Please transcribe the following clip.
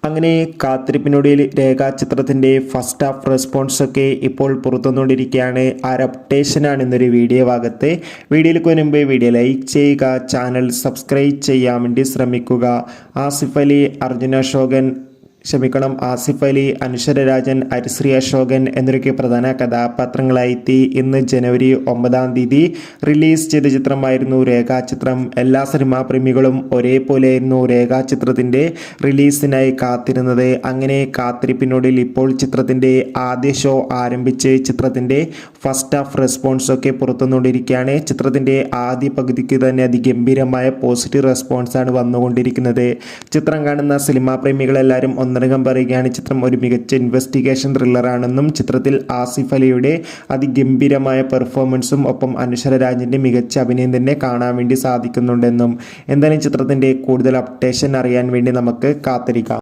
അങ്ങനെ കാത്തിരിപ്പിനൊടുവിൽ രേഖ ചിത്രത്തിൻ്റെ first half response ഒക്കെ ഇപ്പോൾ പുറത്തുവന്നുകൊണ്ടിരിക്കുകയാണ്. ആ ഒരു അപ്ഡേഷനാണ് ഇന്നൊരു വീഡിയോ ഭാഗത്ത്. വീഡിയോയിലേക്ക് മുൻപ് വീഡിയോ ലൈക്ക് ചെയ്യുക, ചാനൽ സബ്സ്ക്രൈബ് ചെയ്യാൻ വേണ്ടി ശ്രമിക്കുക. ആസിഫ് അലി, ആസിഫ് അലി, അനശ്വര രാജൻ, ഹരിശ്രീ അശോകൻ എന്നൊക്കെ പ്രധാന കഥാപാത്രങ്ങളായെത്തി ഇന്ന് ജനുവരി 9 റിലീസ് ചെയ്ത ചിത്രമായിരുന്നു രേഖാചിത്രം. എല്ലാ സിനിമാ പ്രേമികളും ഒരേപോലെയായിരുന്നു രേഖാചിത്രത്തിൻ്റെ റിലീസിനായി കാത്തിരുന്നത്. അങ്ങനെ കാത്തിരിപ്പിനൊടുവിൽ ഇപ്പോൾ ചിത്രത്തിൻ്റെ ആദ്യ ഷോ ആരംഭിച്ച് ചിത്രത്തിൻ്റെ ഫസ്റ്റ് ഹാഫ് റെസ്പോൺസ് ഒക്കെ പുറത്തുവന്നുകൊണ്ടിരിക്കുകയാണ്. ചിത്രത്തിൻ്റെ ആദ്യ പകുതിക്ക് തന്നെ അതിഗംഭീരമായ പോസിറ്റീവ് റെസ്പോൺസാണ് വന്നുകൊണ്ടിരിക്കുന്നത്. ചിത്രം കാണുന്ന സിനിമാ പ്രേമികളെല്ലാവരും ഒന്നടങ്കം പറയുകയാണ് ചിത്രം ഒരു മികച്ച ഇൻവെസ്റ്റിഗേഷൻ ത്രില്ലറാണെന്നും ചിത്രത്തിൽ ആസിഫ് അലിയുടെ അതിഗംഭീരമായ പെർഫോമൻസും ഒപ്പം അനശ്വര രാജിൻ്റെ മികച്ച അഭിനയം തന്നെ കാണാൻ വേണ്ടി സാധിക്കുന്നുണ്ടെന്നും. എന്തായാലും ചിത്രത്തിൻ്റെ കൂടുതൽ അപ്ഡേഷൻ അറിയാൻ വേണ്ടി നമുക്ക് കാത്തിരിക്കാം.